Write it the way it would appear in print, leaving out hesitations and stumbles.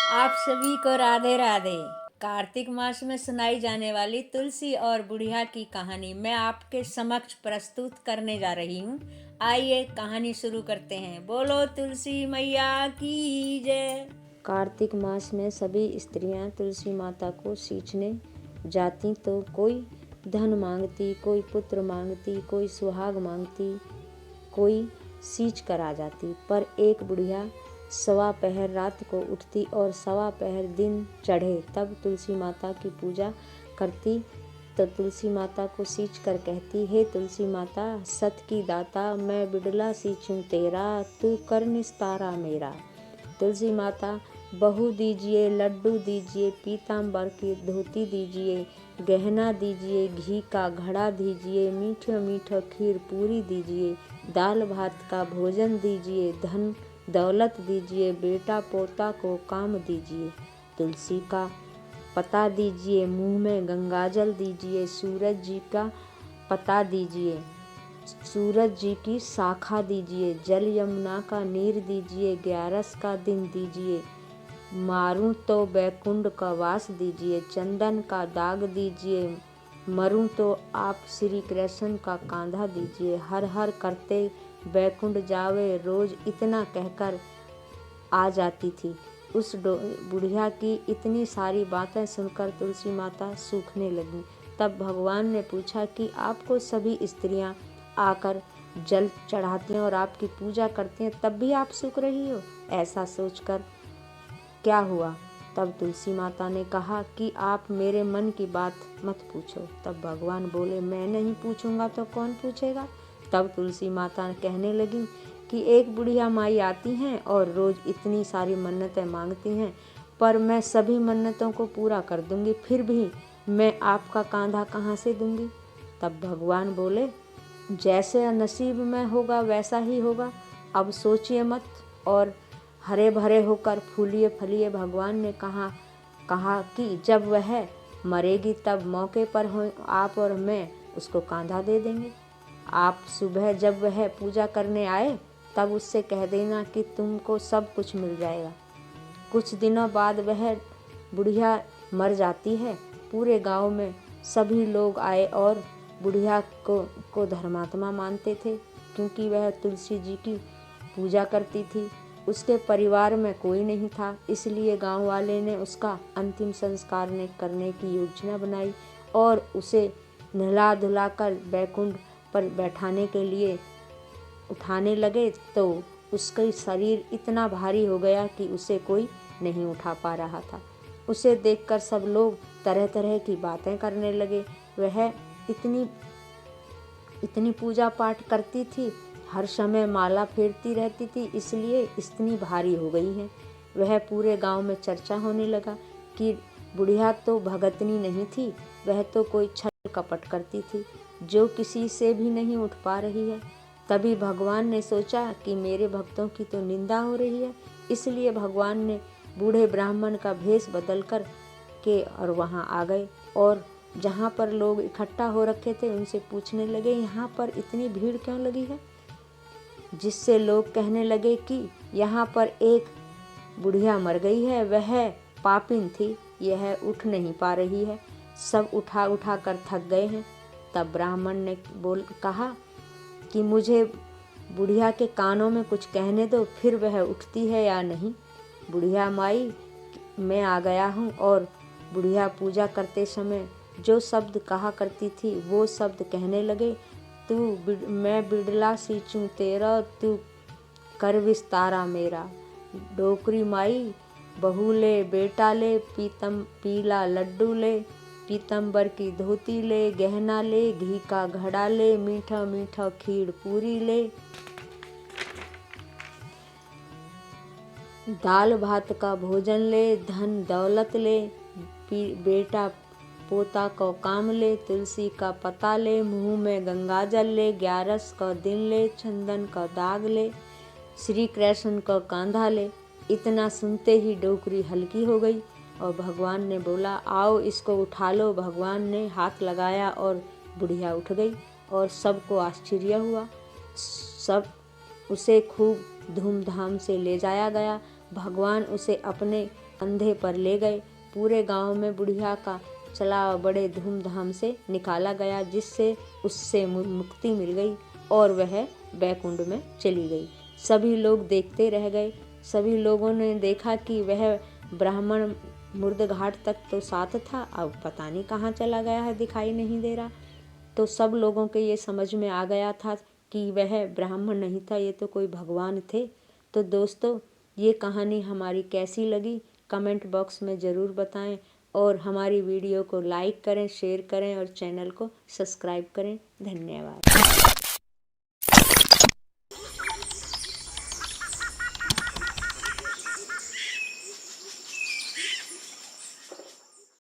आप सभी को राधे राधे। कार्तिक मास में सुनाई जाने वाली तुलसी और बुढ़िया की कहानी मैं आपके समक्ष प्रस्तुत करने जा रही हूँ। आइए कहानी शुरू करते हैं। बोलो तुलसी मैया की जय। कार्तिक मास में सभी स्त्रियां तुलसी माता को सींचने जाती तो कोई धन मांगती, कोई पुत्र मांगती, कोई सुहाग मांगती, कोई सींच कर आ जाती। पर एक बुढ़िया सवा पहर रात को उठती और सवा पहर दिन चढ़े तब तुलसी माता की पूजा करती। तो तुलसी माता को सींच कर कहती, हे तुलसी माता सत की दाता, मैं बिड़ला सींचूं तेरा, तू कर निस्तारा मेरा। तुलसी माता बहू दीजिए, लड्डू दीजिए, पीताम्बर की धोती दीजिए, गहना दीजिए, घी का घड़ा दीजिए, मीठे मीठे खीर पूरी दीजिए, दाल भात का भोजन दीजिए, धन दौलत दीजिए, बेटा पोता को काम दीजिए। तुलसी का पता दीजिए, मुँह में गंगाजल दीजिए, सूरज जी का पता दीजिए, सूरज जी की शाखा दीजिए, जल यमुना का नीर दीजिए, 11 का दिन दीजिए, मारूं तो बैकुंठ का वास दीजिए, चंदन का दाग दीजिए, मरूं तो आप श्री कृष्ण का कांधा दीजिए, हर हर करते बैकुंठ जावे रोज, इतना कहकर आ जाती थी। उस बुढ़िया की इतनी सारी बातें सुनकर तुलसी माता सूखने लगी। तब भगवान ने पूछा कि आपको सभी स्त्रियां आकर जल चढ़ाती हैं और आपकी पूजा करती हैं, तब भी आप सूख रही हो, ऐसा सोचकर क्या हुआ? तब तुलसी माता ने कहा कि आप मेरे मन की बात मत पूछो। तब भगवान बोले, मैं नहीं पूछूंगा तो कौन पूछेगा? तब तुलसी माता कहने लगी कि एक बुढ़िया माई आती हैं और रोज इतनी सारी मन्नतें मांगती हैं, पर मैं सभी मन्नतों को पूरा कर दूंगी, फिर भी मैं आपका कांधा कहाँ से दूंगी? तब भगवान बोले, जैसे नसीब में होगा वैसा ही होगा, अब सोचिए मत और हरे भरे होकर फूलिए फलिए। भगवान ने कहा कि जब वह मरेगी तब मौके पर हो आप और मैं उसको कांधा दे देंगे। आप सुबह जब वह पूजा करने आए तब उससे कह देना कि तुमको सब कुछ मिल जाएगा। कुछ दिनों बाद वह बुढ़िया मर जाती है। पूरे गांव में सभी लोग आए और बुढ़िया को धर्मात्मा मानते थे, क्योंकि वह तुलसी जी की पूजा करती थी। उसके परिवार में कोई नहीं था, इसलिए गांव वाले ने उसका अंतिम संस्कार करने की योजना बनाई और उसे नहला धुलाकर बैकुंठ पर बैठाने के लिए उठाने लगे। तो उसका शरीर इतना भारी हो गया कि उसे कोई नहीं उठा पा रहा था। उसे देखकर सब लोग तरह तरह की बातें करने लगे। वह इतनी पूजा पाठ करती थी, हर समय माला फेरती रहती थी, इसलिए इतनी भारी हो गई है। वह पूरे गांव में चर्चा होने लगा कि बुढ़िया तो भगतनी नहीं थी, वह तो कोई छल कपट करती थी, जो किसी से भी नहीं उठ पा रही है। तभी भगवान ने सोचा कि मेरे भक्तों की तो निंदा हो रही है, इसलिए भगवान ने बूढ़े ब्राह्मण का भेष बदल कर के और वहाँ आ गए और जहाँ पर लोग इकट्ठा हो रखे थे उनसे पूछने लगे, यहाँ पर इतनी भीड़ क्यों लगी है? जिससे लोग कहने लगे कि यहाँ पर एक बुढ़िया मर गई है, वह पापिन थी, यह उठ नहीं पा रही है, सब उठा उठा कर थक गए हैं। तब ब्राह्मण ने कहा कि मुझे बुढ़िया के कानों में कुछ कहने दो, फिर वह उठती है या नहीं। बुढ़िया माई, मैं आ गया हूँ। और बुढ़िया पूजा करते समय जो शब्द कहा करती थी वो शब्द कहने लगे, मैं बिड़ला सींचूं तेरा, तू कर विस्तारा मेरा। डोकरी माई, बहू ले, बेटा ले, पीला लड्डू ले, पीतम्बर की धोती ले, गहना ले, घी का घड़ा ले, मीठा मीठा खीर पूरी ले, दाल भात का भोजन ले, धन दौलत ले, बेटा पोता को काम ले, तुलसी का पता ले, मुँह में गंगाजल ले, 11 का दिन ले, चंदन का दाग ले, श्री कृष्ण का कांधा ले। इतना सुनते ही डोकरी हल्की हो गई और भगवान ने बोला, आओ इसको उठा लो। भगवान ने हाथ लगाया और बुढ़िया उठ गई और सबको आश्चर्य हुआ। सब उसे खूब धूमधाम से ले जाया गया। भगवान उसे अपने कंधे पर ले गए। पूरे गांव में बुढ़िया का चलाव बड़े धूमधाम से निकाला गया, जिससे उससे मुक्ति मिल गई और वह बैकुंठ में चली गई। सभी लोग देखते रह गए। सभी लोगों ने देखा कि वह ब्राह्मण मुर्दघाट तक तो साथ था, अब पता नहीं कहाँ चला गया है, दिखाई नहीं दे रहा। तो सब लोगों के ये समझ में आ गया था कि वह ब्राह्मण नहीं था, ये तो कोई भगवान थे। तो दोस्तों, ये कहानी हमारी कैसी लगी कमेंट बॉक्स में ज़रूर बताएं और हमारी वीडियो को लाइक करें, शेयर करें और चैनल को सब्सक्राइब करें। धन्यवाद।